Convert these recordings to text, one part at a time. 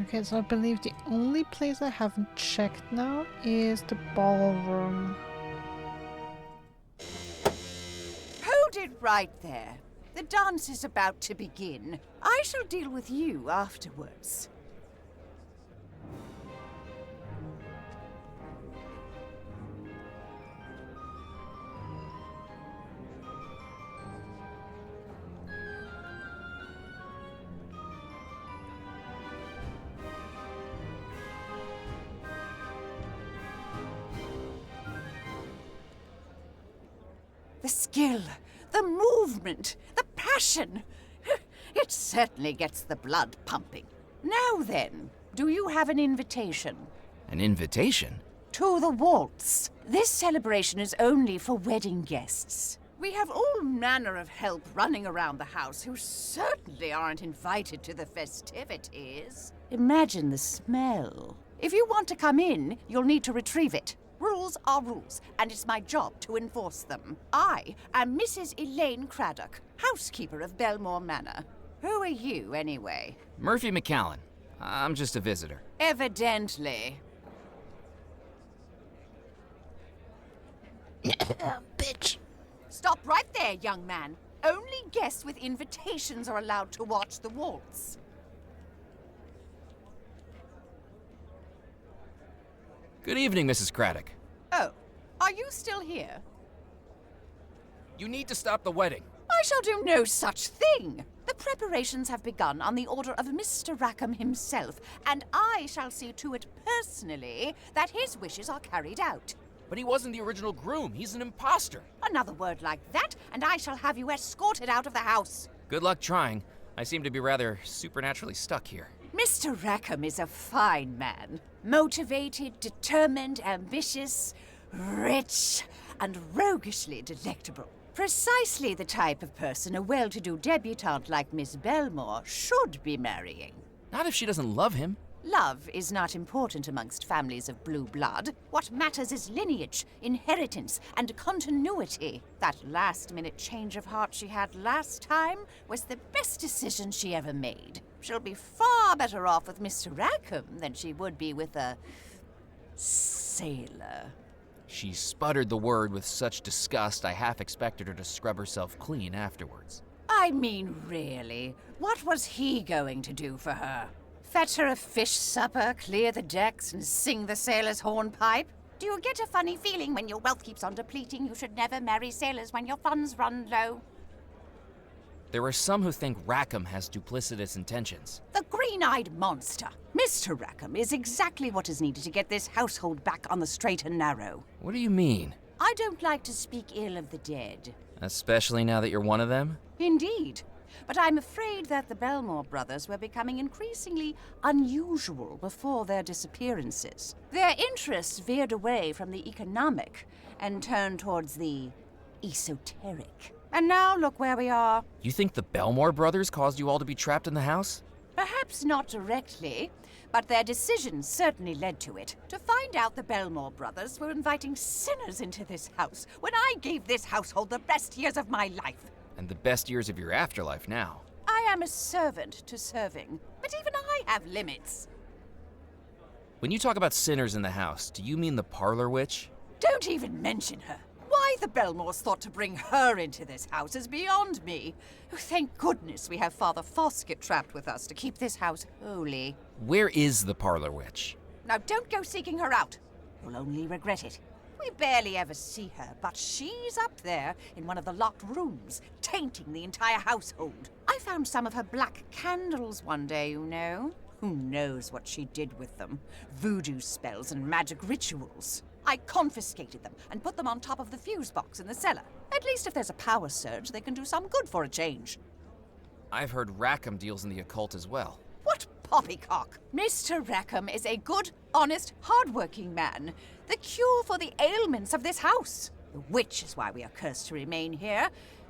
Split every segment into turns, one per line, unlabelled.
Okay, so I believe the only place I haven't checked now is the ballroom.
Hold it right there. The dance is about to begin. I shall deal with you afterwards. The skill, the movement, the passion. It certainly gets the blood pumping. Now then, do you have an invitation?
An invitation?
To the waltz. This celebration is only for wedding guests. We have all manner of help running around the house who certainly aren't invited to the festivities. Imagine the smell. If you want to come in, you'll need to retrieve it. Rules are rules, and it's my job to enforce them. I am Mrs. Elaine Craddock, housekeeper of Bellemore Manor. Who are you, anyway?
Murphy McCallan. I'm just a visitor.
Evidently.
Bitch.
Stop right there, young man. Only guests with invitations are allowed to watch the waltz.
Good evening, Mrs. Craddock.
Oh, are you still here?
You need to stop the wedding.
I shall do no such thing. The preparations have begun on the order of Mr. Rackham himself, and I shall see to it personally that his wishes are carried out.
But he wasn't the original groom. He's an imposter.
Another word like that, and I shall have you escorted out of the house.
Good luck trying. I seem to be rather supernaturally stuck here.
Mr. Rackham is a fine man. Motivated, determined, ambitious, rich, and roguishly delectable. Precisely the type of person a well-to-do debutante like Miss Bellemore should be marrying.
Not if she doesn't love him.
Love is not important amongst families of blue blood. What matters is lineage, inheritance, and continuity. That last-minute change of heart she had last time was the best decision she ever made. She'll be far better off with Mr. Rackham than she would be with a sailor.
She sputtered the word with such disgust I half expected her to scrub herself clean afterwards.
I mean, really, what was he going to do for her? Fetch her a fish supper, clear the decks, and sing the sailor's hornpipe? Do you get a funny feeling when your wealth keeps on depleting you should never marry sailors when your funds run low?
There are some who think Rackham has duplicitous intentions.
The green-eyed monster. Mr. Rackham is exactly what is needed to get this household back on the straight and narrow.
What do you mean?
I don't like to speak ill of the dead.
Especially now that you're one of them?
Indeed. But I'm afraid that the Bellemore brothers were becoming increasingly unusual before their disappearances. Their interests veered away from the economic and turned towards the esoteric. And now look where we are.
You think the Bellemore brothers caused you all to be trapped in the house?
Perhaps not directly, but their decisions certainly led to it. To find out the Bellemore brothers were inviting sinners into this house when I gave this household the best years of my life.
And the best years of your afterlife now.
I am a servant to serving, but even I have limits.
When you talk about sinners in the house, do you mean the parlor witch?
Don't even mention her. Why the Bellemores thought to bring her into this house is beyond me. Thank goodness we have Father Foskett trapped with us to keep this house holy.
Where is the parlor witch?
Now don't go seeking her out. You'll only regret it. We barely ever see her, but she's up there in one of the locked rooms, tainting the entire household. I found some of her black candles one day, you know. Who knows what she did with them? Voodoo spells and magic rituals. I confiscated them and put them on top of the fuse box in the cellar. At least if there's a power surge, they can do some good for a change.
I've heard Rackham deals in the occult as well.
What poppycock! Mr. Rackham is a good, honest, hard-working man. The cure for the ailments of this house. Which is why we are cursed to remain here.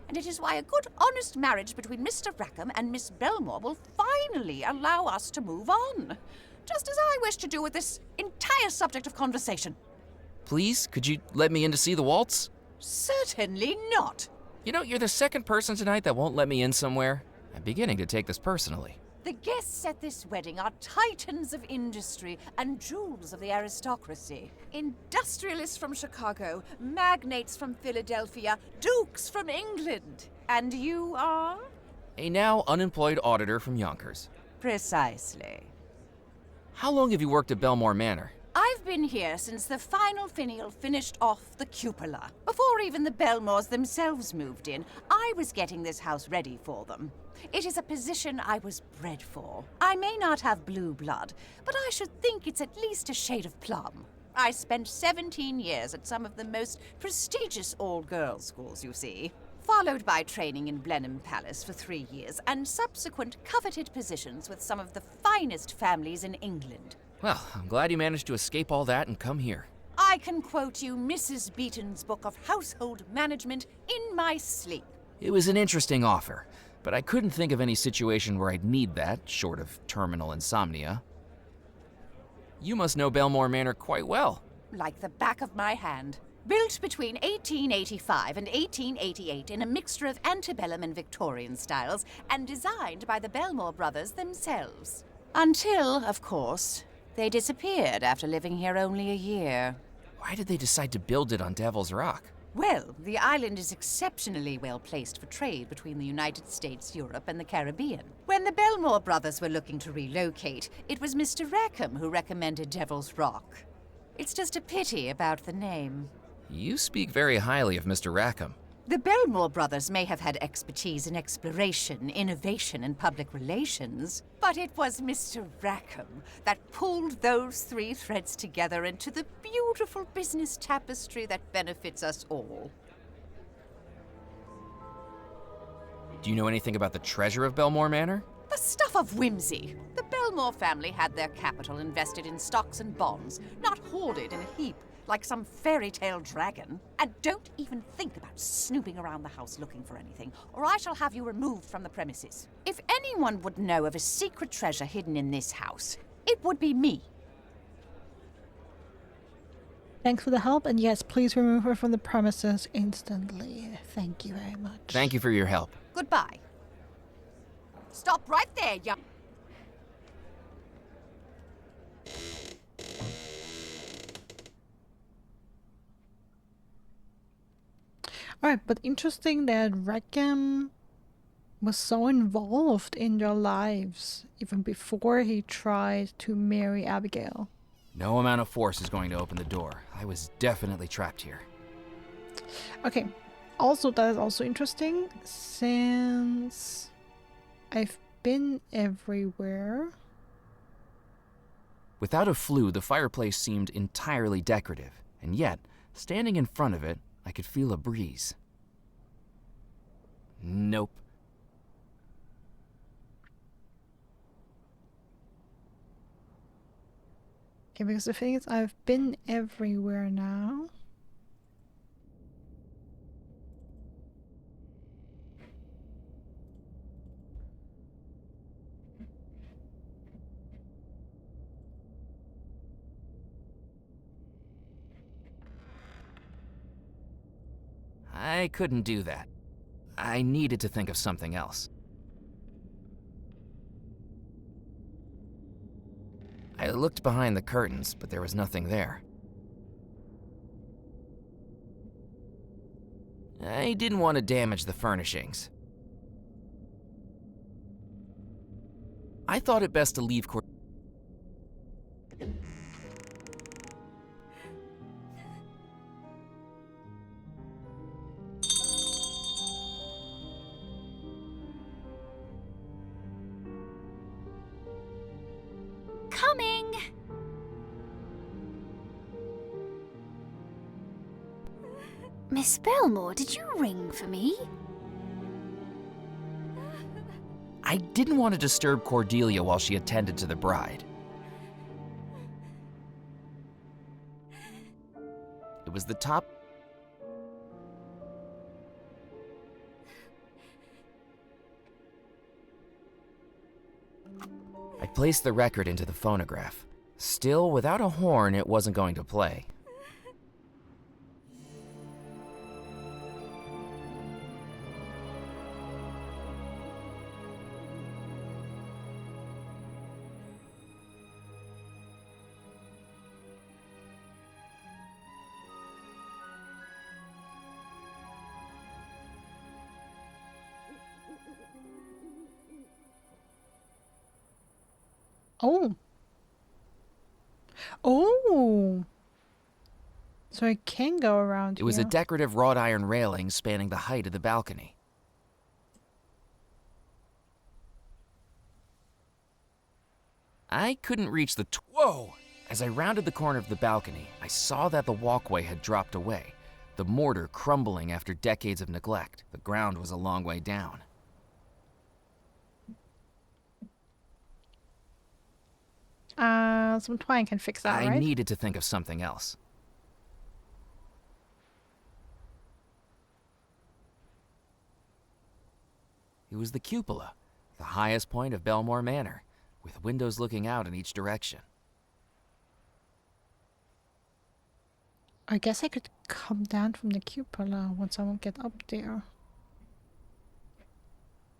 And it is why a good, honest marriage between Mr. Rackham and Miss Bellemore will finally allow us to move on. Just as I wish to do with this entire subject of conversation.
Please, could you let me in to see the waltz?
Certainly not.
You know, you're the second person tonight that won't let me in somewhere. I'm beginning to take this personally.
The guests at this wedding are titans of industry and jewels of the aristocracy. Industrialists from Chicago, magnates from Philadelphia, dukes from England. And you are?
A now unemployed auditor from Yonkers.
Precisely.
How long have you worked at Bellemore Manor?
I've been here since the final finial finished off the cupola. Before even the Bellemores themselves moved in, I was getting this house ready for them. It is a position I was bred for. I may not have blue blood, but I should think it's at least a shade of plum. I spent 17 years at some of the most prestigious all-girls schools, you see, followed by training in Blenheim Palace for 3 years, and subsequent coveted positions with some of the finest families in England.
Well, I'm glad you managed to escape all that and come here.
I can quote you Mrs. Beaton's book of household management in my sleep.
It was an interesting offer, but I couldn't think of any situation where I'd need that, short of terminal insomnia. You must know Bellemore Manor quite well.
Like the back of my hand. Built between 1885 and 1888 in a mixture of antebellum and Victorian styles, and designed by the Bellemore brothers themselves. Until, of course, they disappeared after living here only a year.
Why did they decide to build it on Devil's Rock?
Well, the island is exceptionally well placed for trade between the United States, Europe, and the Caribbean. When the Bellemore brothers were looking to relocate, it was Mr. Rackham who recommended Devil's Rock. It's just a pity about the name.
You speak very highly of Mr. Rackham.
The Bellemore brothers may have had expertise in exploration, innovation, and public relations, but it was Mr. Rackham that pulled those 3 threads together into the beautiful business tapestry that benefits us all.
Do you know anything about the treasure of Bellemore Manor?
The stuff of whimsy. The Bellemore family had their capital invested in stocks and bonds, not hoarded in a heap like some fairy tale dragon. And don't even think about snooping around the house looking for anything, or I shall have you removed from the premises. If anyone would know of a secret treasure hidden in this house, it would be me.
Thanks for the help, and yes, please remove her from the premises instantly. Thank you very much.
Thank you for your help.
Goodbye. Stop right there, young...
Alright, but interesting that Rackham was so involved in their lives even before he tried to marry Abigail.
No amount of force is going to open the door. I was definitely trapped here.
Okay, also that is also interesting since I've been everywhere.
Without a flue, the fireplace seemed entirely decorative, and yet, standing in front of it, I could feel a breeze. Nope.
Okay, because the thing is, I've been everywhere now.
I couldn't do that. I needed to think of something else. I looked behind the curtains, but there was nothing there. I didn't want to damage the furnishings. I thought it best to leave
Coming! Miss Bellemore, did you ring for me?
I didn't want to disturb Cordelia while she attended to the bride. It was the top... I placed the record into the phonograph. Still, without a horn, it wasn't going to play.
Oh. Oh. So it can go around
It was a
here.
decorative wrought iron railing spanning the height of the balcony. I couldn't reach the whoa! As I rounded the corner of the balcony, I saw that the walkway had dropped away, the mortar crumbling after decades of neglect. The ground was a long way down.
Some twine can fix that,
I
right?
needed to think of something else. It was the cupola, the highest point of Bellemore Manor, with windows looking out in each direction.
I guess I could come down from the cupola once I won't get up there.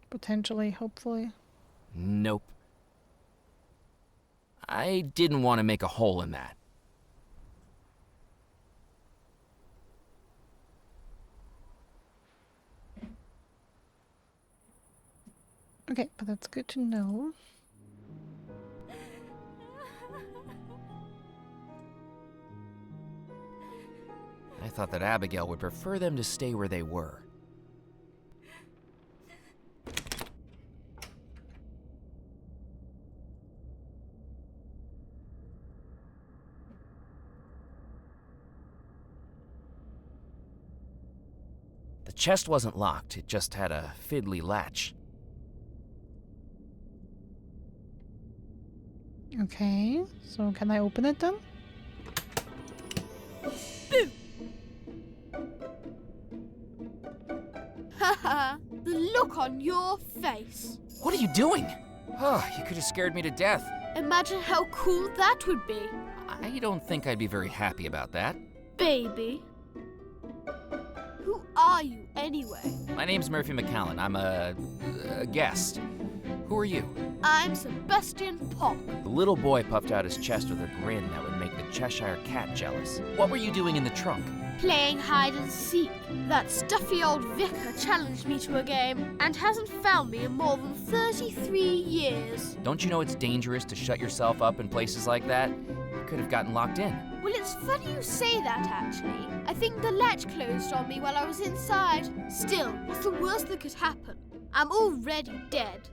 Potentially, hopefully.
Nope. I didn't want to make a hole in that.
Okay, but that's good to know.
I thought that Abigail would prefer them to stay where they were. The chest wasn't locked, it just had a fiddly latch.
Okay, so can I open it then?
Haha, the look on your face.
What are you doing? Oh, you could have scared me to death.
Imagine how cool that would be,
I don't think I'd be very happy about that.
baby. Who are you anyway?
My name's Murphy McCallan. I'm a guest. Who are you?
I'm Sebastian Pock.
The little boy puffed out his chest with a grin that would make the Cheshire Cat jealous. What were you doing in the trunk?
Playing hide and seek. That stuffy old vicar challenged me to a game and hasn't found me in more than 33 years.
Don't you know it's dangerous to shut yourself up in places like that? You could have gotten locked in.
Well, it's funny you say that, actually. I think the latch closed on me while I was inside. Still, what's the worst that could happen? I'm already dead.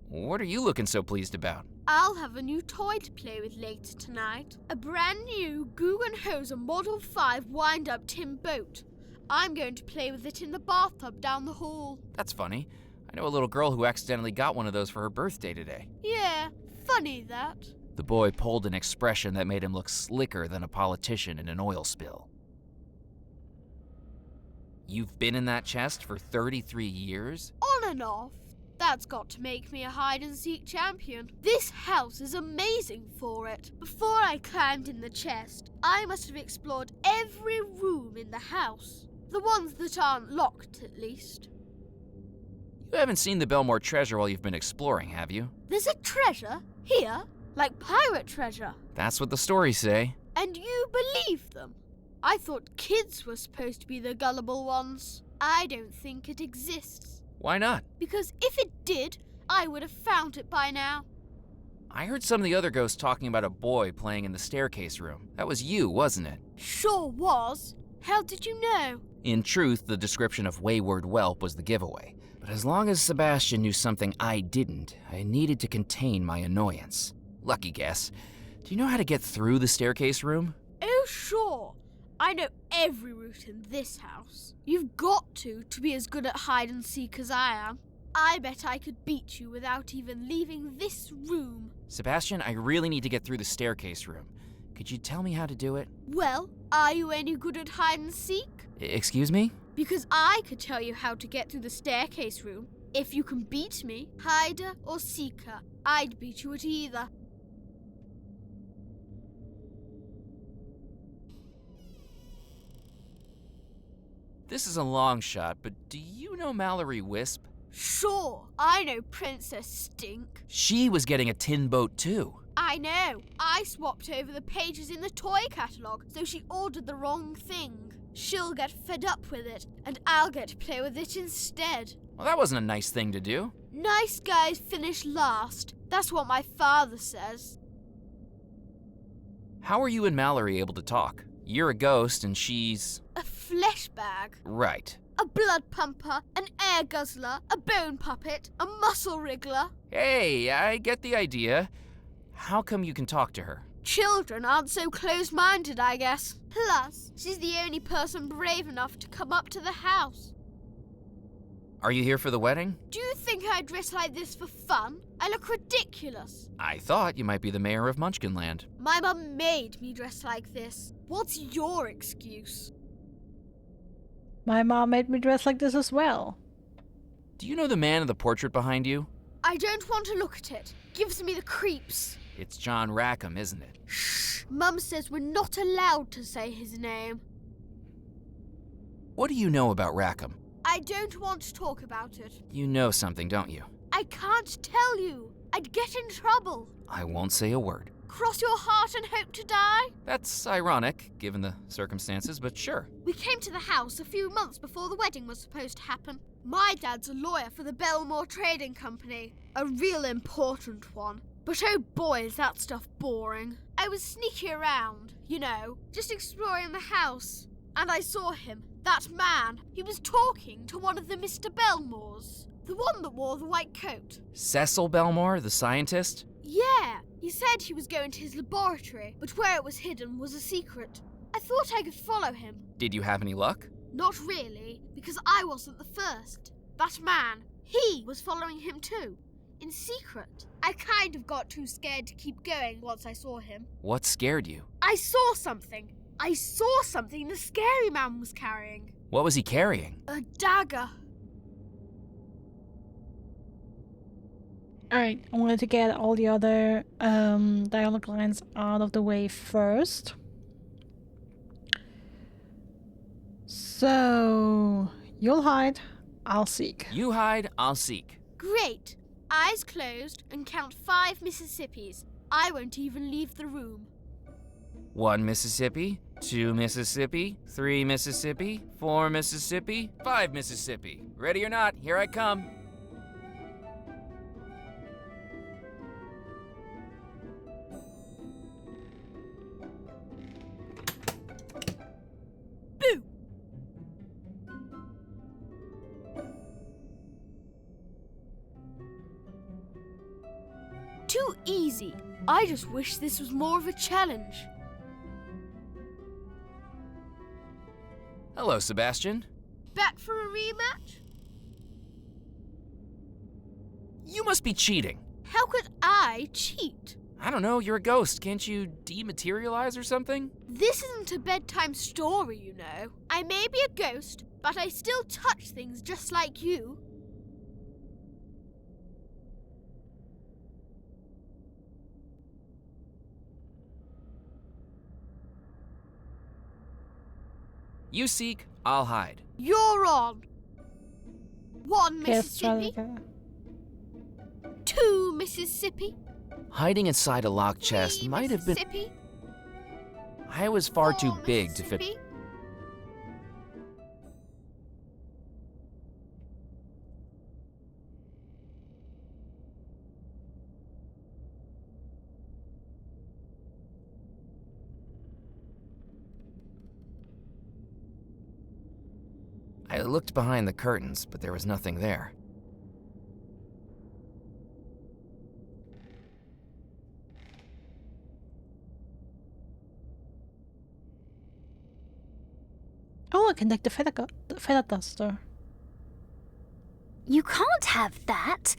What are you looking so pleased about?
I'll have a new toy to play with later tonight. A brand new Guggenhose Model 5 wind-up tin boat. I'm going to play with it in the bathtub down the hall.
That's funny. I know a little girl who accidentally got one of those for her birthday today.
Yeah, funny that.
The boy pulled an expression that made him look slicker than a politician in an oil spill. You've been in that chest for 33 years?
On and off. That's got to make me a hide-and-seek champion. This house is amazing for it. Before I climbed in the chest, I must have explored every room in the house. The ones that aren't locked, at least.
You haven't seen the Bellemore treasure while you've been exploring, have you?
There's a treasure here, like pirate treasure.
That's what the stories say.
And you believe them? I thought kids were supposed to be the gullible ones. I don't think it exists.
Why not?
Because if it did, I would have found it by now.
I heard some of the other ghosts talking about a boy playing in the staircase room. That was you, wasn't it?
Sure was. How did you know?
In truth, the description of wayward whelp was the giveaway. But as long as Sebastian knew something I didn't, I needed to contain my annoyance. Lucky guess. Do you know how to get through the staircase room?
Oh, sure. I know every route in this house. You've got to be as good at hide and seek as I am. I bet I could beat you without even leaving this room.
Sebastian, I really need to get through the staircase room. Could you tell me how to do it?
Well, are you any good at hide and seek?
Excuse me?
Because I could tell you how to get through the staircase room. If you can beat me, hider or seeker, I'd beat you at either.
This is a long shot, but do you know Mallory Wisp?
Sure, I know Princess Stink.
She was getting a tin boat too.
I know. I swapped over the pages in the toy catalogue, so she ordered the wrong thing. She'll get fed up with it, and I'll get to play with it instead.
Well, that wasn't a nice thing to do.
Nice guys finish last. That's what my father says.
How are you and Mallory able to talk? You're a ghost and she's...
A flesh bag.
Right.
A blood pumper, an air guzzler, a bone puppet, a muscle wriggler.
Hey, I get the idea. How come you can talk to her?
Children aren't so close-minded, I guess. Plus, she's the only person brave enough to come up to the house.
Are you here for the wedding?
Do you think I dress like this for fun? I look ridiculous.
I thought you might be the mayor of Munchkinland.
My mum made me dress like this. What's your excuse?
My mom made me dress like this as well.
Do you know the man in the portrait behind you?
I don't want to look at it. Gives me the creeps.
It's John Rackham, isn't it?
Shh! Mum says we're not allowed to say his name.
What do you know about Rackham?
I don't want to talk about it.
You know something, don't you?
I can't tell you. I'd get in trouble.
I won't say a word.
Cross your heart and hope to die?
That's ironic, given the circumstances, but sure.
We came to the house a few months before the wedding was supposed to happen. My dad's a lawyer for the Bellemore Trading Company. A real important one. But oh boy, is that stuff boring. I was sneaking around, you know, just exploring the house. And I saw him, that man. He was talking to one of the Mr. Bellemores. The one that wore the white coat.
Cecil Bellemore, the scientist?
Yeah, he said he was going to his laboratory, but where it was hidden was a secret. I thought I could follow him.
Did you have any luck?
Not really, because I wasn't the first. That man, he was following him too. In secret. I kind of got too scared to keep going once I saw him.
What scared you?
I saw something. I saw something the scary man was carrying.
What was he carrying?
A dagger.
Alright, I wanted to get all the other dialogue lines out of the way first. So, you'll hide, I'll seek.
You hide, I'll seek.
Great. Eyes closed and count 5 Mississippis. I won't even leave the room.
1 Mississippi, 2 Mississippi, 3 Mississippi, 4 Mississippi, 5 Mississippi. Ready or not, here I come.
Boo! Too easy. I just wish this was more of a challenge.
Hello, Sebastian.
Back for a rematch?
You must be cheating.
How could I cheat?
I don't know, you're a ghost. Can't you dematerialize or something?
This isn't a bedtime story, you know. I may be a ghost, but I still touch things just like you.
You seek, I'll hide.
You're on. 1
Yes, try
Mississippi,
that again.
2 Mississippi,
Hiding inside a locked chest
3
might have been...
Mississippi,
I was far
4
too big to fit...
Mississippi.
I looked behind the curtains, but there was nothing there.
Oh, I can take the feather duster.
You can't have that.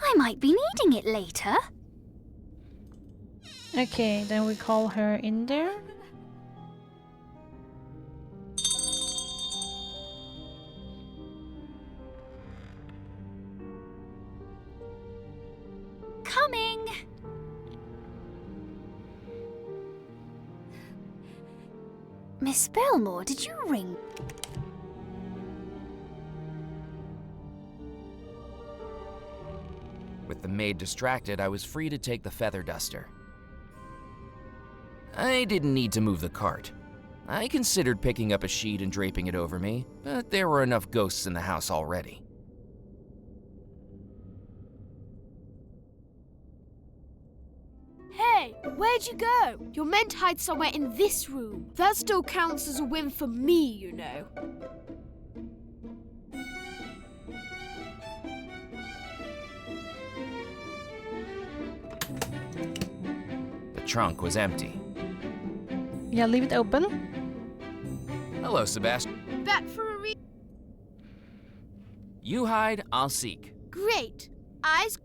I might be needing it later.
Okay, then we call her in there.
Coming. Miss Bellemore, did you ring?
With the maid distracted, I was free to take the feather duster. I didn't need to move the cart. I considered picking up a sheet and draping it over me, but there were enough ghosts in the house already.
Where'd you go? You're meant to hide somewhere in this room. That still counts as a win for me, you know.
The trunk was empty.
Yeah, leave it open.
Hello, Sebastian.
Back for a
You hide, I'll seek.
Great. Eyes.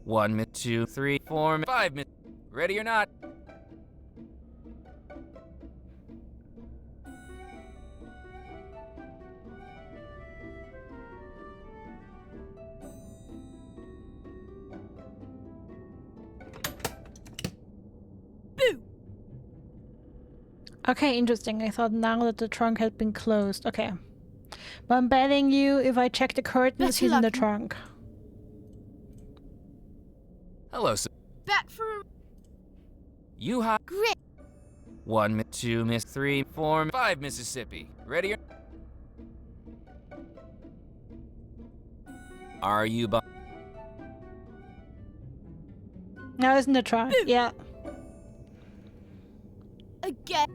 1 minute, 2, 3, 4, 5 minutes. Ready or not?
Boo!
Okay, interesting. I thought now that the trunk had been closed. Okay. But I'm betting you if I check the curtains,
Better
he's in the
luck.
trunk.
Hello,
Back for a
You hide.
great.
1 minute, 2 miss, 3, 4, 5 Mississippi. Ready or... Are you
Now it's in the trunk.
Boo.
Yeah.
Again.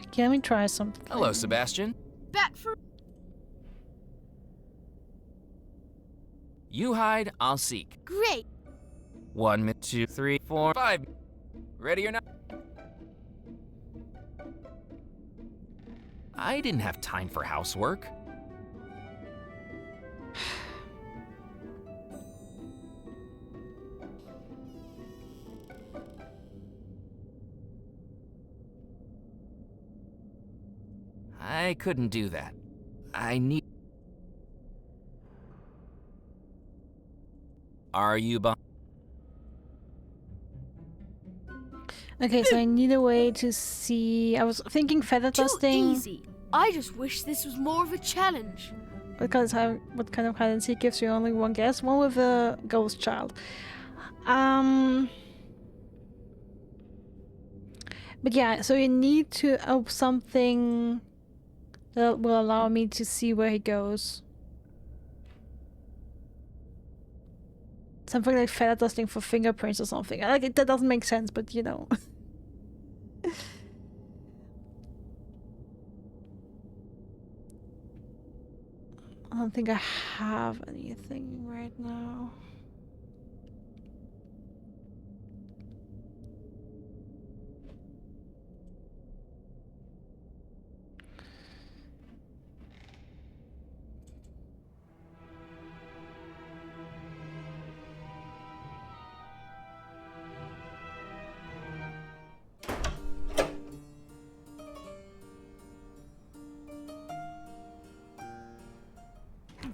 Okay, let me try something.
Hello, Sebastian.
Back for
You hide, I'll seek.
great.
1 minute, 2, 3, 4, 5. Ready or not? I didn't have time for housework. I couldn't do that. I need... Are you
Okay, so I need a way to see. I was thinking feather
Too
dusting.
easy. I just wish this was more of a challenge.
Because what kind of hide and seek gives you only one guess? One with a ghost child. But yeah, so you need to something that will allow me to see where he goes. Something like feather dusting for fingerprints or something. Like that doesn't make sense, but you know. I don't think I have anything right now.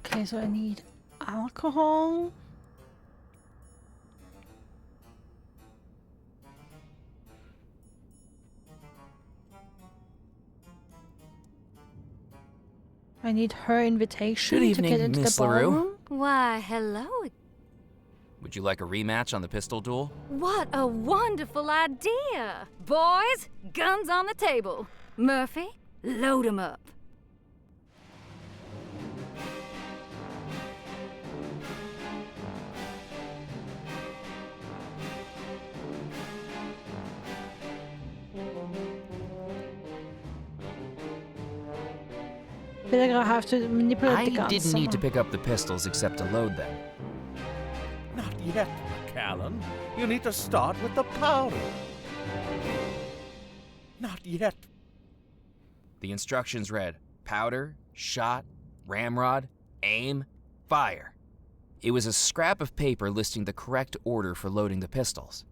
Okay, so I need alcohol. I need her invitation
Good
to
evening,
get into
Miss
the
LaRue.
ballroom.
Why, hello.
Would you like a rematch on the pistol duel?
What a wonderful idea. Boys, guns on the table. Murphy, load 'em up.
But I have to manipulate
I
the guns
didn't need to
somehow.
pick up the pistols except to load them.
Not yet, McCallan. You need to start with the powder. Not yet.
The instructions read, powder, shot, ramrod, aim, fire. It was a scrap of paper listing the correct order for loading the pistols.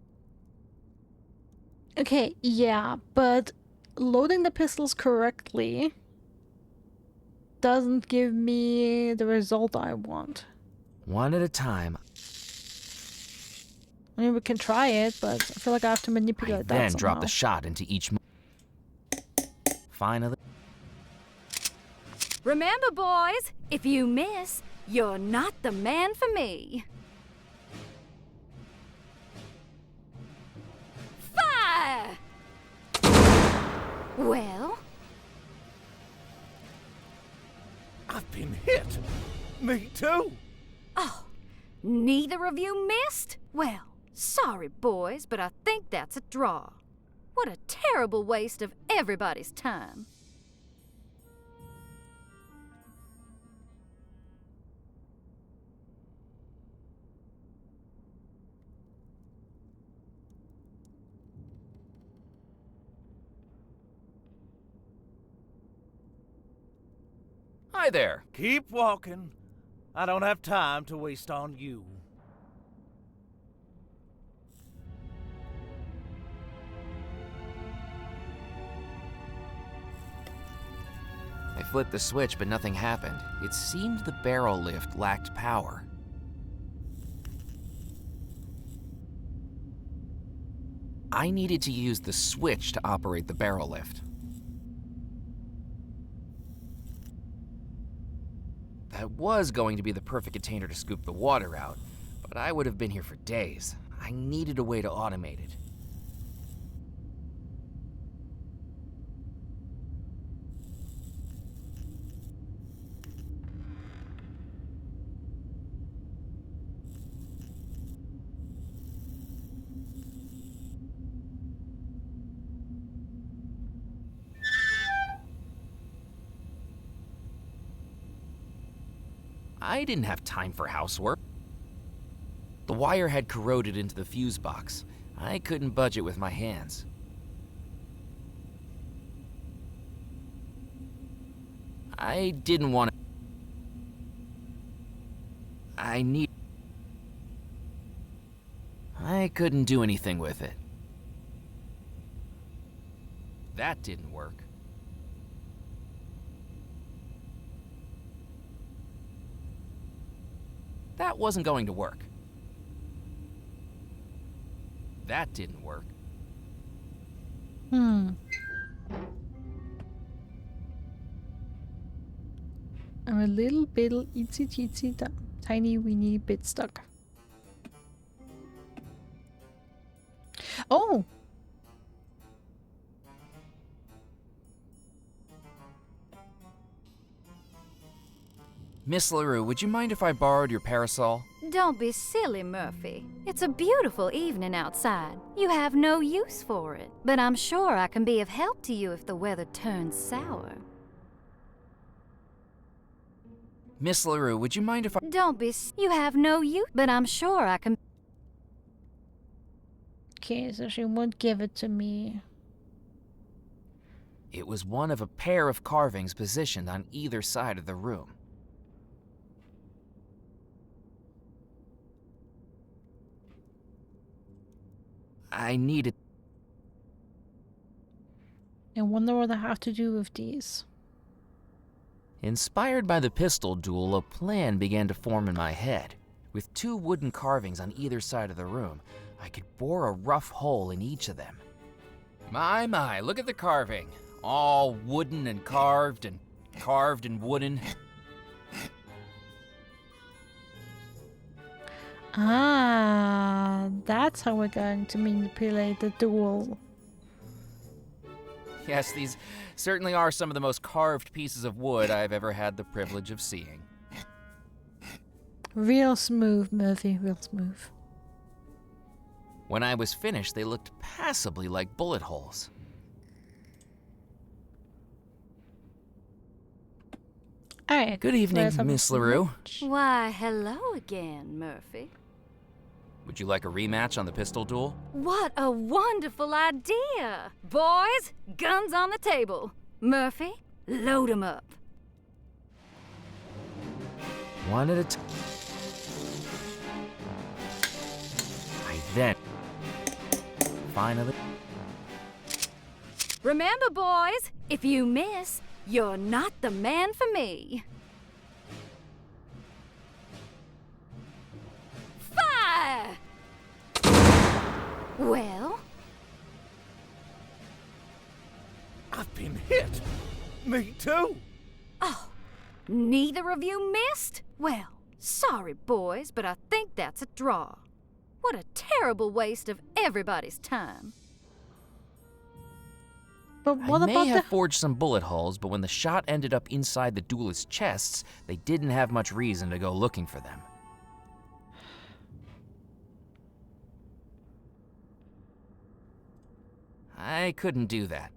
Okay, yeah, but loading the pistols correctly doesn't give me the result I want.
One at a time,
I mean, we can try it, but I feel like I have to
I
manipulate that
then drop
somehow.
the shot into each Finally,
Remember, boys, if you miss, you're not the man for me. Fire! Well,
I've been hit. Me too.
Oh, neither of you missed? Well, sorry, boys, but I think that's a draw. What a terrible waste of everybody's time.
Hi there.
Keep walking. I don't have time to waste on you.
I flipped the switch, but nothing happened. It seemed the barrel lift lacked power. I needed to use the switch to operate the barrel lift. That was going to be the perfect container to scoop the water out, but I would have been here for days. I needed a way to automate it. I didn't have time for housework. The wire had corroded into the fuse box. I couldn't budge it with my hands. I didn't want to... I couldn't do anything with it. That didn't work. That wasn't going to work. That didn't work.
I'm a little bit itsy teensy tiny weeny bit stuck. Oh!
Miss LaRue, would you mind if I borrowed your parasol?
Don't be silly, Murphy. It's a beautiful evening outside. You have no use for it. But I'm sure I can be of help to you if the weather turns sour.
Miss LaRue, would you mind if I...
Don't be you have no use, but I'm sure I can...
Okay, so she won't give it to me.
It was one of a pair of carvings positioned on either side of the room. I needed...
I wonder what I have to do with these.
Inspired by the pistol duel, a plan began to form in my head. With two wooden carvings on either side of the room, I could bore a rough hole in each of them. My, look at the carving. All wooden and carved and wooden.
Ah, that's how we're going to manipulate the duel.
Yes, these certainly are some of the most carved pieces of wood I've ever had the privilege of seeing.
Real smooth, Murphy, real smooth.
When I was finished, they looked passably like bullet holes.
Alright.
Good evening, Miss LaRue.
Why, hello again, Murphy.
Would you like a rematch on the pistol duel?
What a wonderful idea! Boys, guns on the table. Murphy, load 'em up.
One at a time. I then finally...
Remember, boys, if you miss, you're not the man for me. Fire! Well?
I've been hit. Me too.
Oh, neither of you missed? Well, sorry, boys, but I think that's a draw. What a terrible waste of everybody's time.
But
I
what
may
about the...
have forged some bullet holes, but when the shot ended up inside the duelists' chests, they didn't have much reason to go looking for them. I couldn't do that.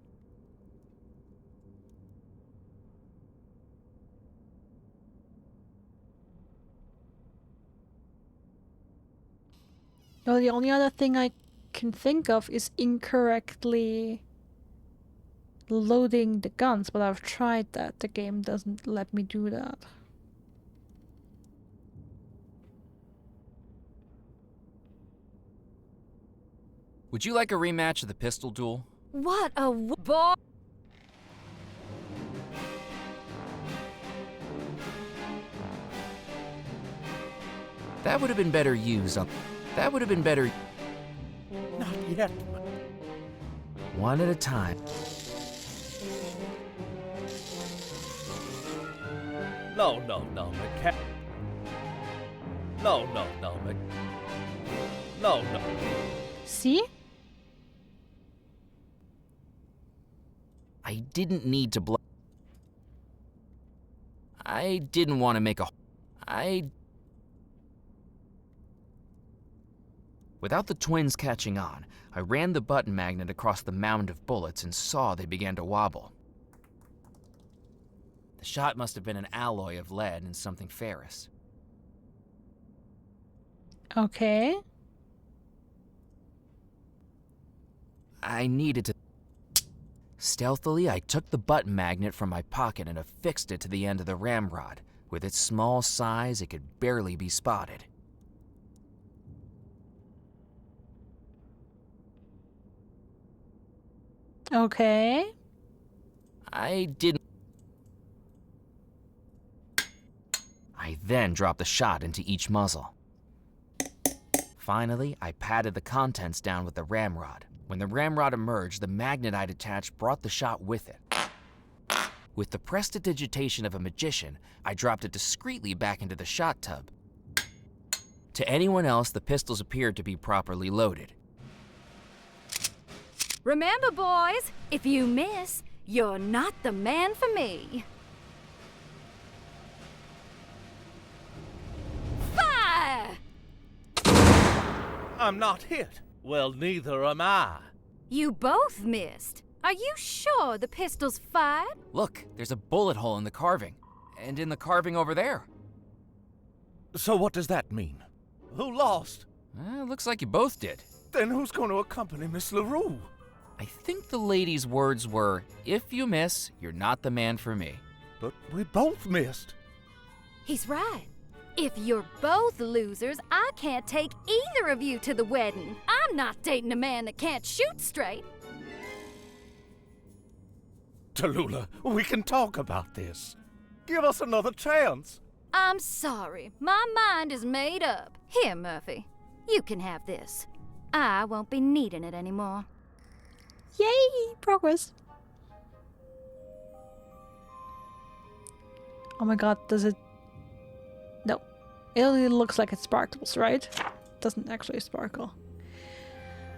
No, the only other thing I can think of is incorrectly loading the guns, but I've tried that. The game doesn't let me do that.
Would you like a rematch of the pistol duel?
What a boy!
That would have been better used on... That would have been better...
Not yet.
One at a time.
No, Macabre. No, No.
See?
I didn't need to I didn't want to make a... Without the twins catching on, I ran the button magnet across the mound of bullets and saw they began to wobble. The shot must have been an alloy of lead and something ferrous.
Okay.
I needed to... Stealthily, I took the button magnet from my pocket and affixed it to the end of the ramrod. With its small size, it could barely be spotted.
Okay.
I then dropped the shot into each muzzle. Finally, I patted the contents down with the ramrod. When the ramrod emerged, the magnet I'd attached brought the shot with it. With the prestidigitation of a magician, I dropped it discreetly back into the shot tub. To anyone else, the pistols appeared to be properly loaded.
Remember, boys, if you miss, you're not the man for me. Fire!
I'm not hit. Well, neither am I.
You both missed. Are you sure the pistol's fired?
Look, there's a bullet hole in the carving. And in the carving over there.
So what does that mean? Who lost?
Looks like you both did.
Then who's going to accompany Miss LaRue?
I think the lady's words were, if you miss, you're not the man for me.
But we both missed.
He's right. If you're both losers, I can't take either of you to the wedding. I'm not dating a man that can't shoot straight.
Tallulah, we can talk about this. Give us another chance.
I'm sorry. My mind is made up. Here, Murphy. You can have this. I won't be needing it anymore.
Yay! Progress. Oh my god, does it... No. It only looks like it sparkles, right? Doesn't actually sparkle.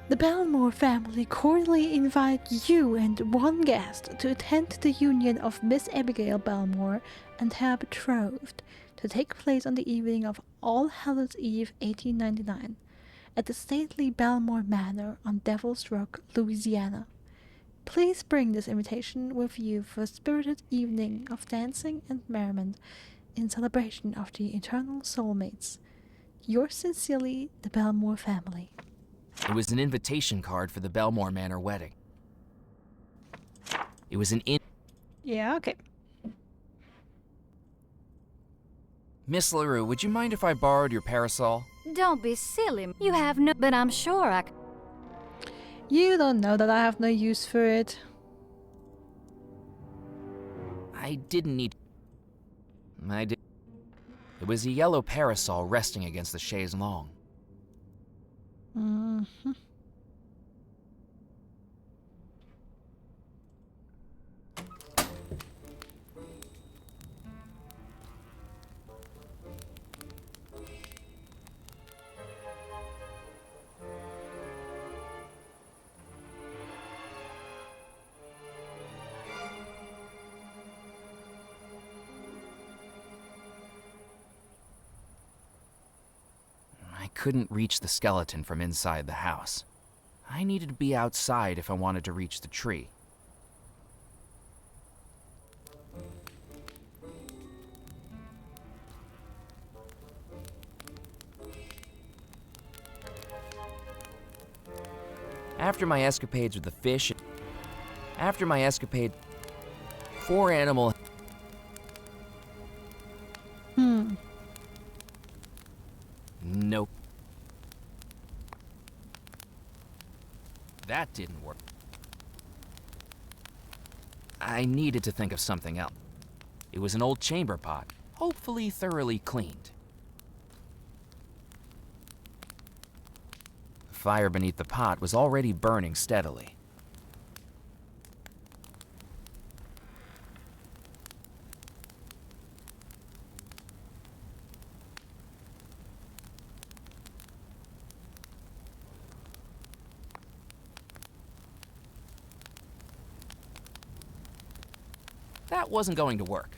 The Bellemore family cordially invite you and one guest to attend the union of Miss Abigail Bellemore and her betrothed, to take place on the evening of All Hallows Eve 1899 at the stately Bellemore Manor on Devil's Rock, Louisiana. Please bring this invitation with you for a spirited evening of dancing and merriment in celebration of the eternal soulmates. Yours sincerely, the Bellemore family.
It was an invitation card for the Bellemore Manor wedding. It was an
Yeah, okay.
Miss LaRue, would you mind if I borrowed your parasol?
Don't be silly. You have no... But I'm sure I...
You don't know that I have no use for it.
I didn't need... I did... It was a yellow parasol resting against the chaise longue.
Mm-hmm.
couldn't reach the skeleton from inside the house. I needed to be outside if I wanted to reach the tree. After my escapades with the fish, four animal. Nope. That didn't work. I needed to think of something else. It was an old chamber pot, hopefully thoroughly cleaned. The fire beneath the pot was already burning steadily. That wasn't going to work.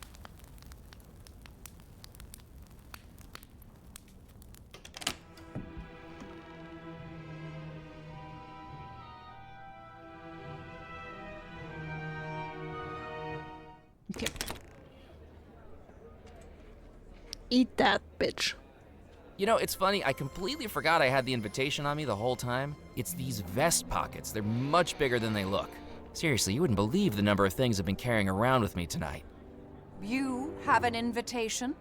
Okay. Eat that, bitch.
You know, it's funny, I completely forgot I had the invitation on me the whole time. It's these vest pockets. They're much bigger than they look. Seriously, you wouldn't believe the number of things I've been carrying around with me tonight.
You have an invitation?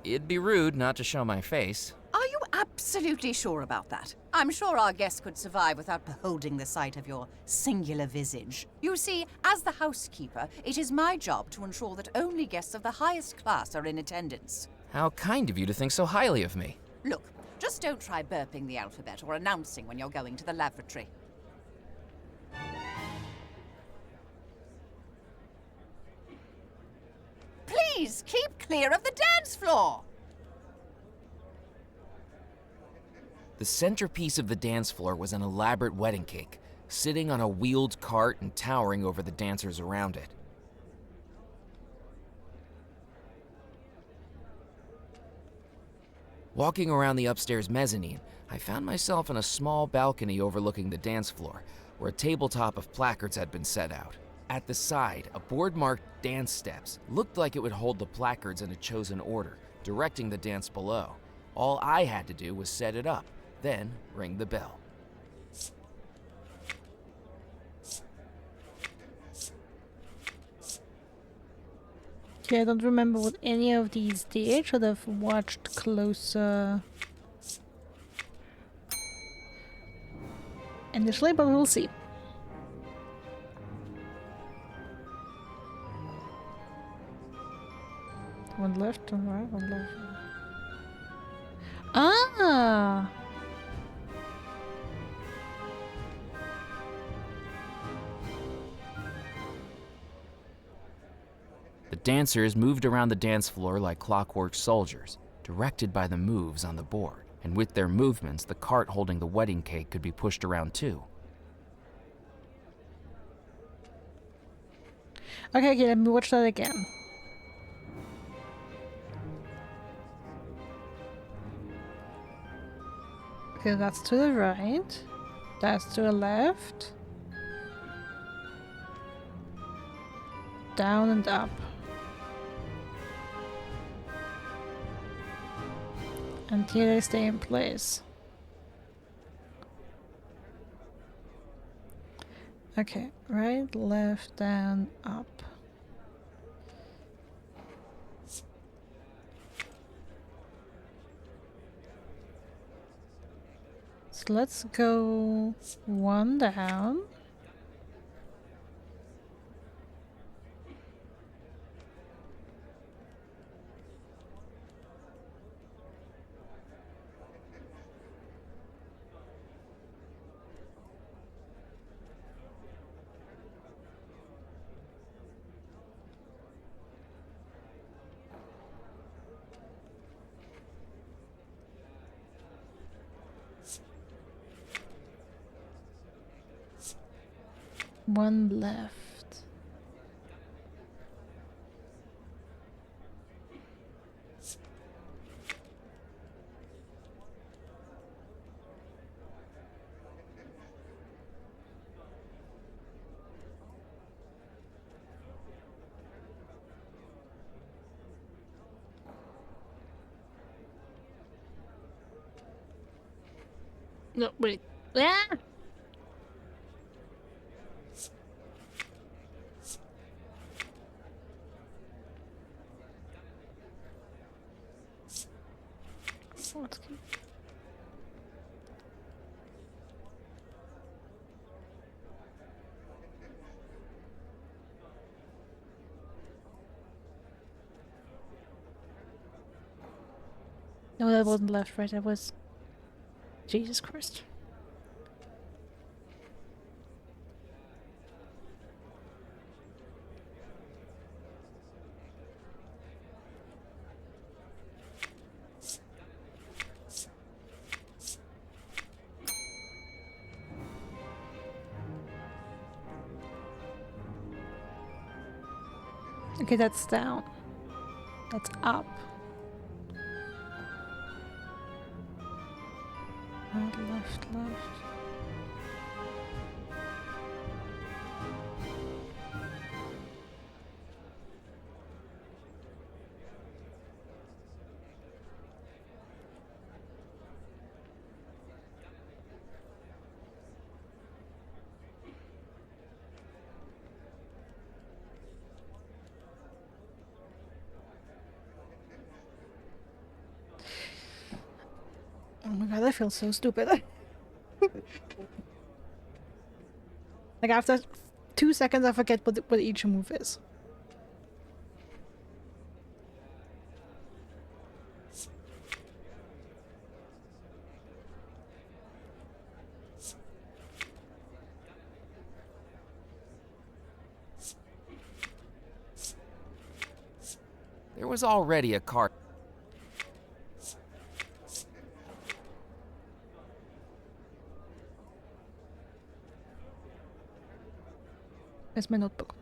It'd be rude not to show my face.
Are you absolutely sure about that? I'm sure our guests could survive without beholding the sight of your singular visage. You see, as the housekeeper, it is my job to ensure that only guests of the highest class are in attendance.
How kind of you to think so highly of me.
Look, just don't try burping the alphabet or announcing when you're going to the lavatory. Please keep clear of the dance floor!
The centerpiece of the dance floor was an elaborate wedding cake, sitting on a wheeled cart and towering over the dancers around it. Walking around the upstairs mezzanine, I found myself in a small balcony overlooking the dance floor, where a tabletop of placards had been set out. At the side, a board marked dance steps looked like it would hold the placards in a chosen order, directing the dance below. All I had to do was set it up, then ring the bell.
Okay, I don't remember what any of these did. Should have watched closer initially, but we'll see. One left, one right, one left. Ah!
The dancers moved around the dance floor like clockwork soldiers, directed by the moves on the board. And with their movements, the cart holding the wedding cake could be pushed around too.
Okay, let me watch that again. Okay, that's to the right. That's to the left. Down and up. And here they stay in place. Okay, right, left, down, up. So let's go one down. One left. No, wait. Ah! What's good? No, that wasn't left, right? That was... Jesus Christ. Okay, that's down. That's up. Right, left, left. Oh my god, I feel so stupid. Like after 2 seconds I forget what each move is.
There was already a car.
Where's my notebook?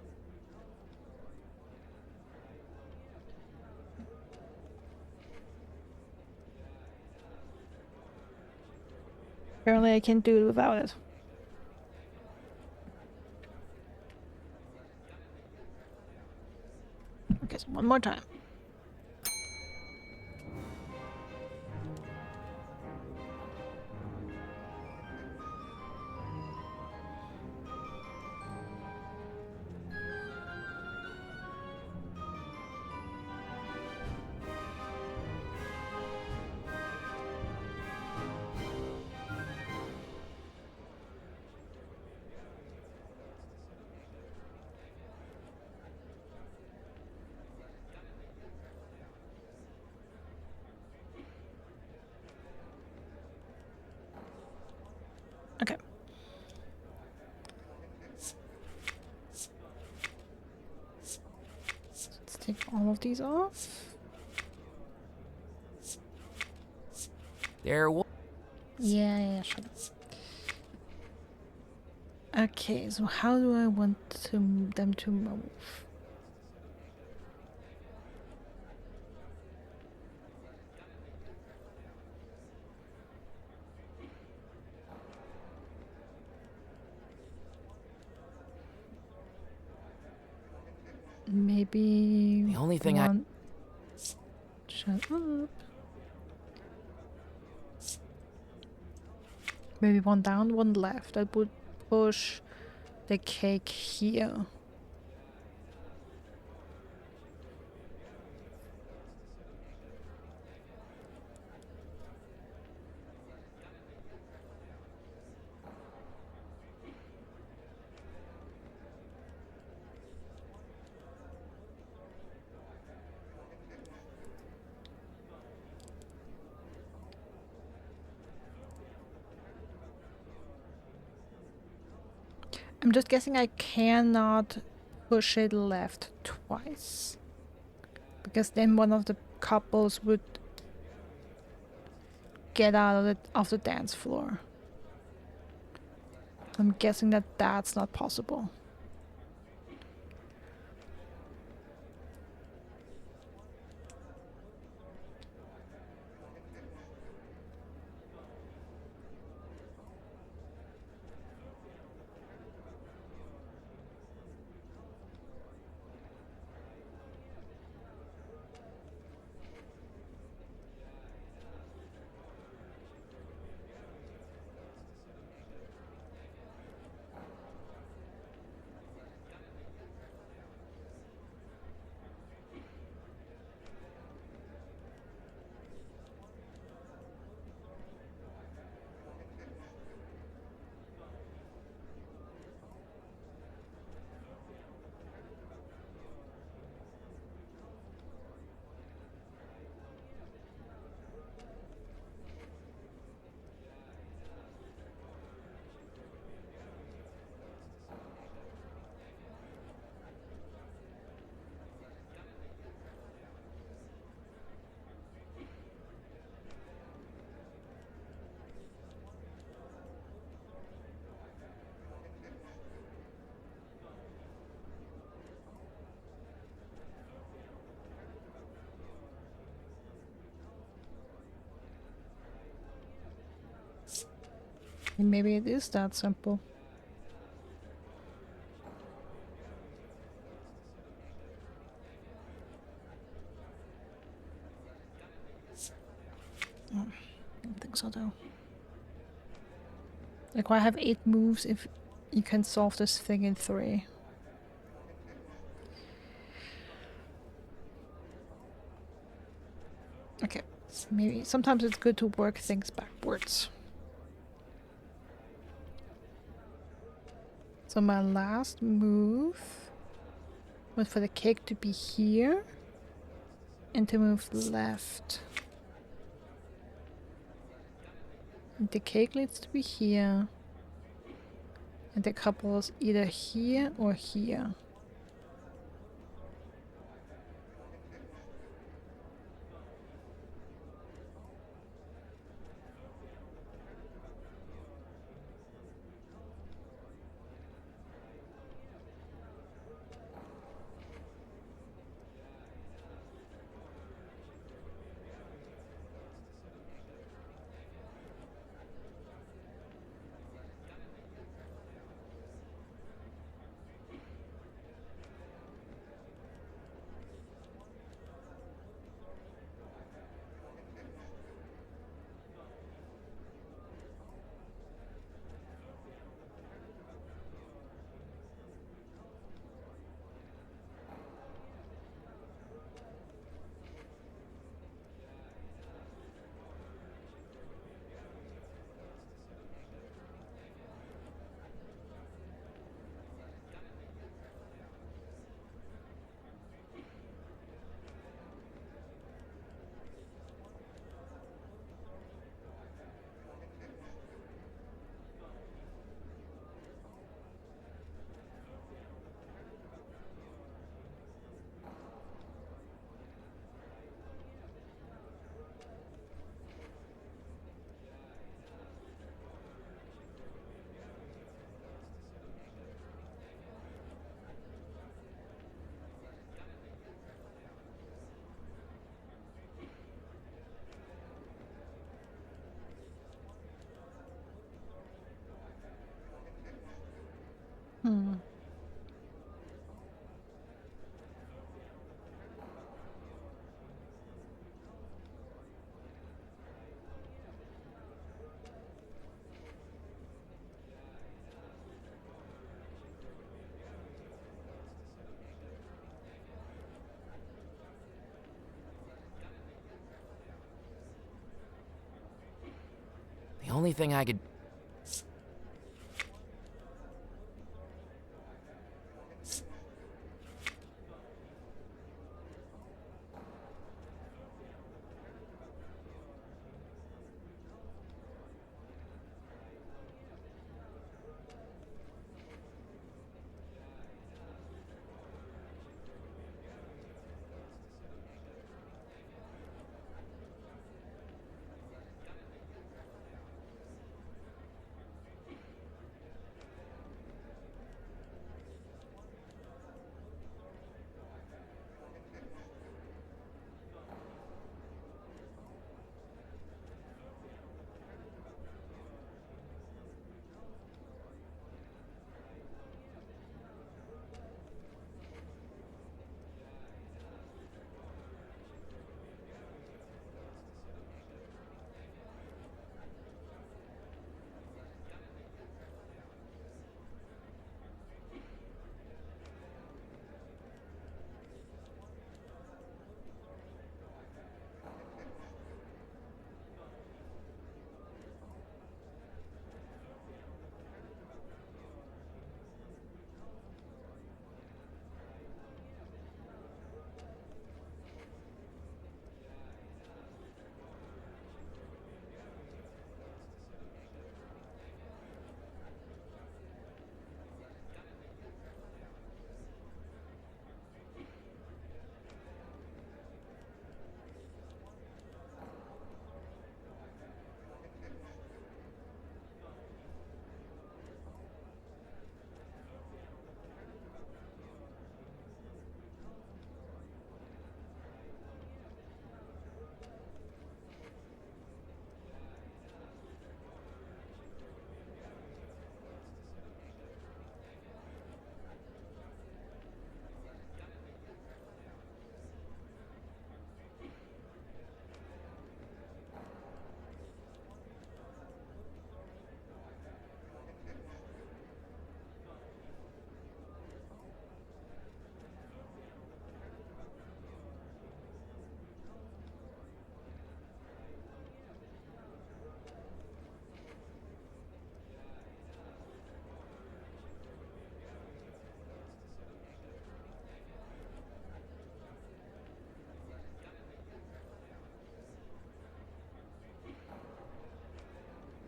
Apparently I can't do it without it. Okay, so one more time. Okay. Let's take all of these off.
There was.
Yeah, shut up. Okay, so how do I want them to move? Maybe
The only thing
one... Shut up. Maybe one down, one left. I would push the cake here. I'm just guessing I cannot push it left twice. Because then one of the couples would get out of the dance floor. I'm guessing that that's not possible. Maybe it is that simple. Oh, I don't think so though. Like, why have 8 moves if you can solve this thing in 3? Okay, maybe sometimes it's good to work things backwards. So my last move was for the cake to be here and to move left. And the cake needs to be here. And the couple is either here or here. Hmm.
The only thing I could...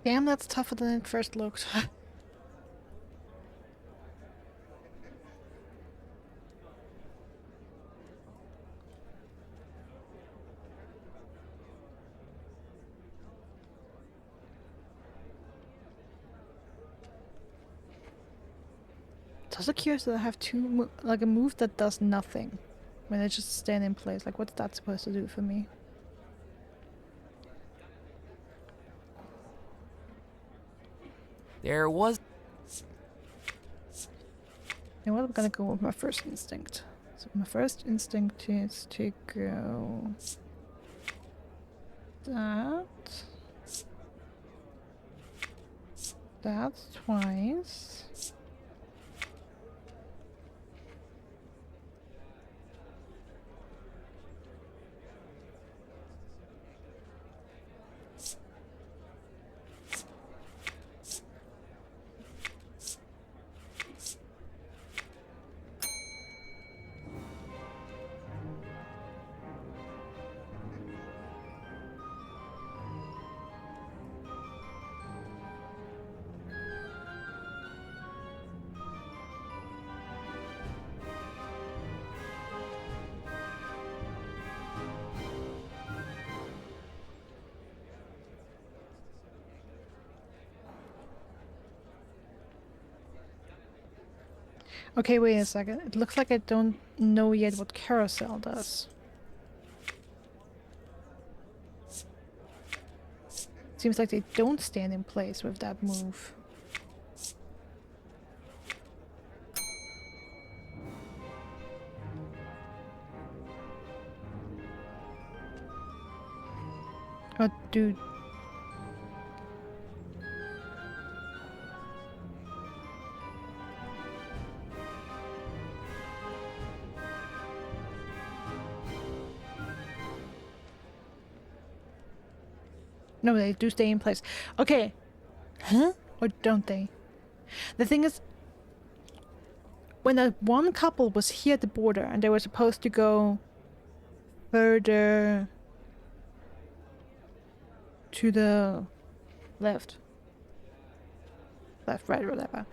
Damn, that's tougher than it first looked. It's also curious that I have like a move that does nothing when I just stand in place. Like, what's that supposed to do for me?
There was.
You know what? I'm gonna go with my first instinct. So my first instinct is to go that twice. Okay, wait a second. It looks like I don't know yet what carousel does. Seems like they don't stand in place with that move. Oh, dude. No, they do stay in place. Okay. Huh? Or don't they? The thing is, when that one couple was here at the border and they were supposed to go further to the left, right, whatever,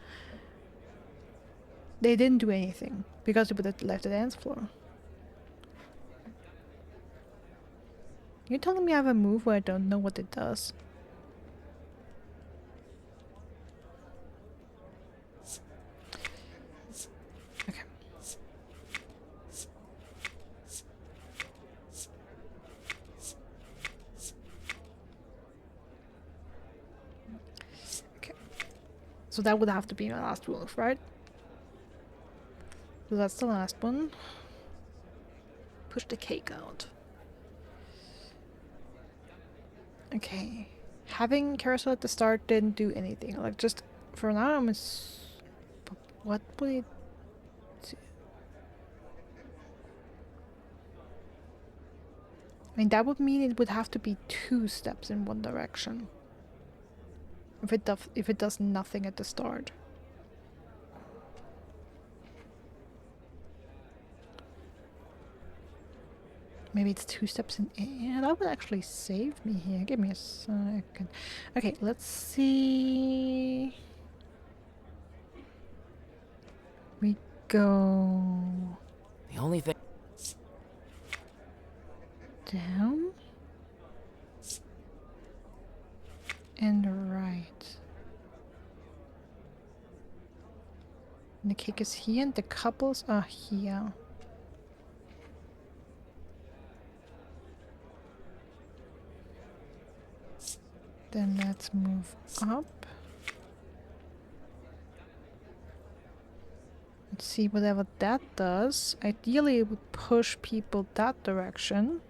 they didn't do anything because they would have left the dance floor. You're telling me I have a move where I don't know what it does? Okay. Okay. So that would have to be my last move, right? So that's the last one. Push the cake out. Okay. Having carousel at the start didn't do anything. Like, just for now, what would it do? I mean, that would mean it would have to be 2 steps in one direction. If it does nothing at the start. Maybe it's 2 steps in. Yeah, that would actually save me here. Give me a second. Okay, let's see. We go
The only thing.
down and right. And the cake is here and the couples are here. Then let's move up. Let's see whatever that does. Ideally it would push people that direction.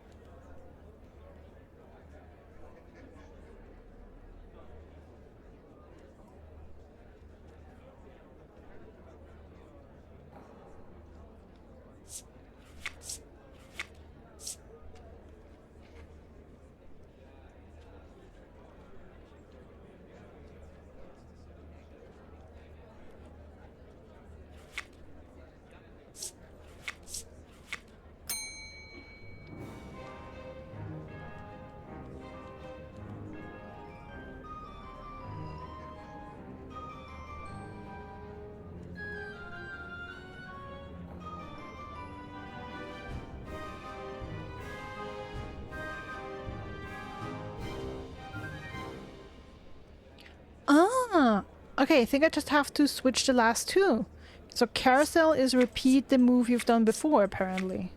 Okay, I think I just have to switch the last two. So carousel is repeat the move you've done before, apparently.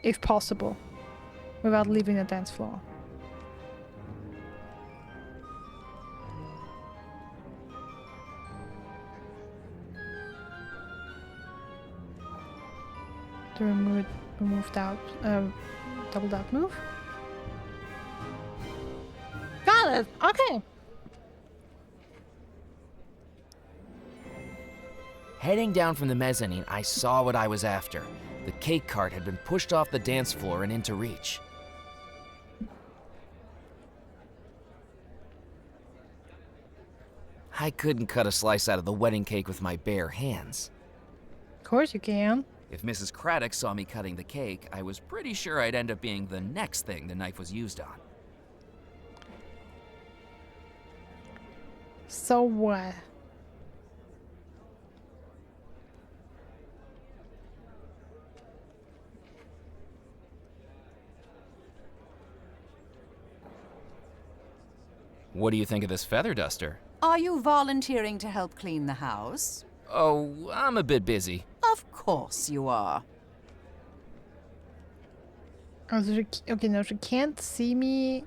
If possible. Without leaving the dance floor. To remove that, double that move. Got it! Okay!
Heading down from the mezzanine, I saw what I was after. The cake cart had been pushed off the dance floor and into reach. I couldn't cut a slice out of the wedding cake with my bare hands.
Of course you can.
If Mrs. Craddock saw me cutting the cake, I was pretty sure I'd end up being the next thing the knife was used on.
So what?
What do you think of this feather duster?
Are you volunteering to help clean the house?
Oh, I'm a bit busy.
Of course you are.
Oh, so okay, no, she can't see me.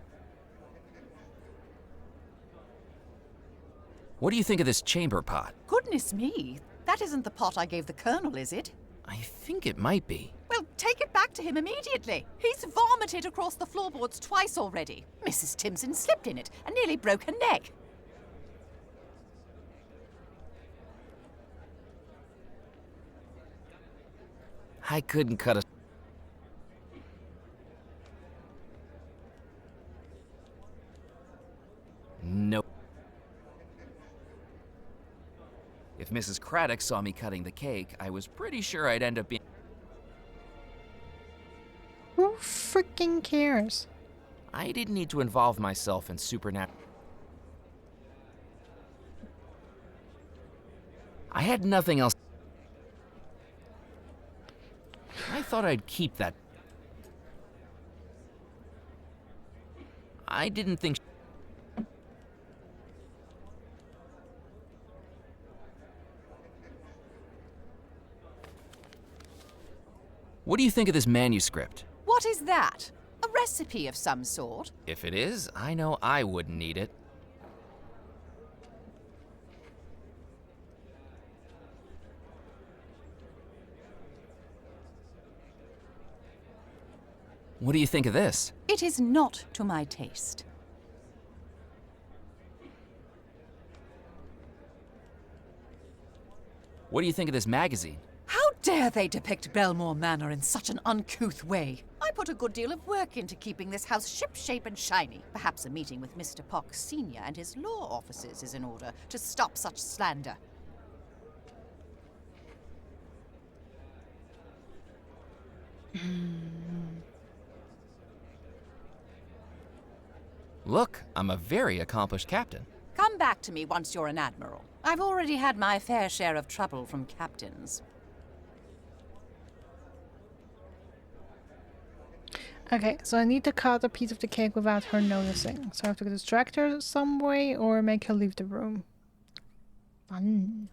What do you think of this chamber pot?
Goodness me, that isn't the pot I gave the Colonel, is it?
I think it might be.
Well, take it back to him immediately. He's vomited across the floorboards twice already. Mrs. Timson slipped in it and nearly broke her neck.
I couldn't cut a... Nope. If Mrs. Craddock saw me cutting the cake, I was pretty sure I'd end up being...
Who freaking cares?
I didn't need to involve myself in supernatural... I had nothing else. I thought I'd keep that. I didn't think... What do you think of this manuscript?
What is that? A recipe of some sort?
If it is, I know I wouldn't need it. What do you think of this?
It is not to my taste.
What do you think of this magazine?
How dare they depict Bellemore Manor in such an uncouth way? I put a good deal of work into keeping this house shipshape and shiny. Perhaps a meeting with Mr. Pox Sr. and his law officers is in order to stop such slander.
Look, I'm a very accomplished captain.
Come back to me once you're an admiral. I've already had my fair share of trouble from captains.
Okay, so I need to cut a piece of the cake without her noticing. So I have to distract her some way or make her leave the room. Fun.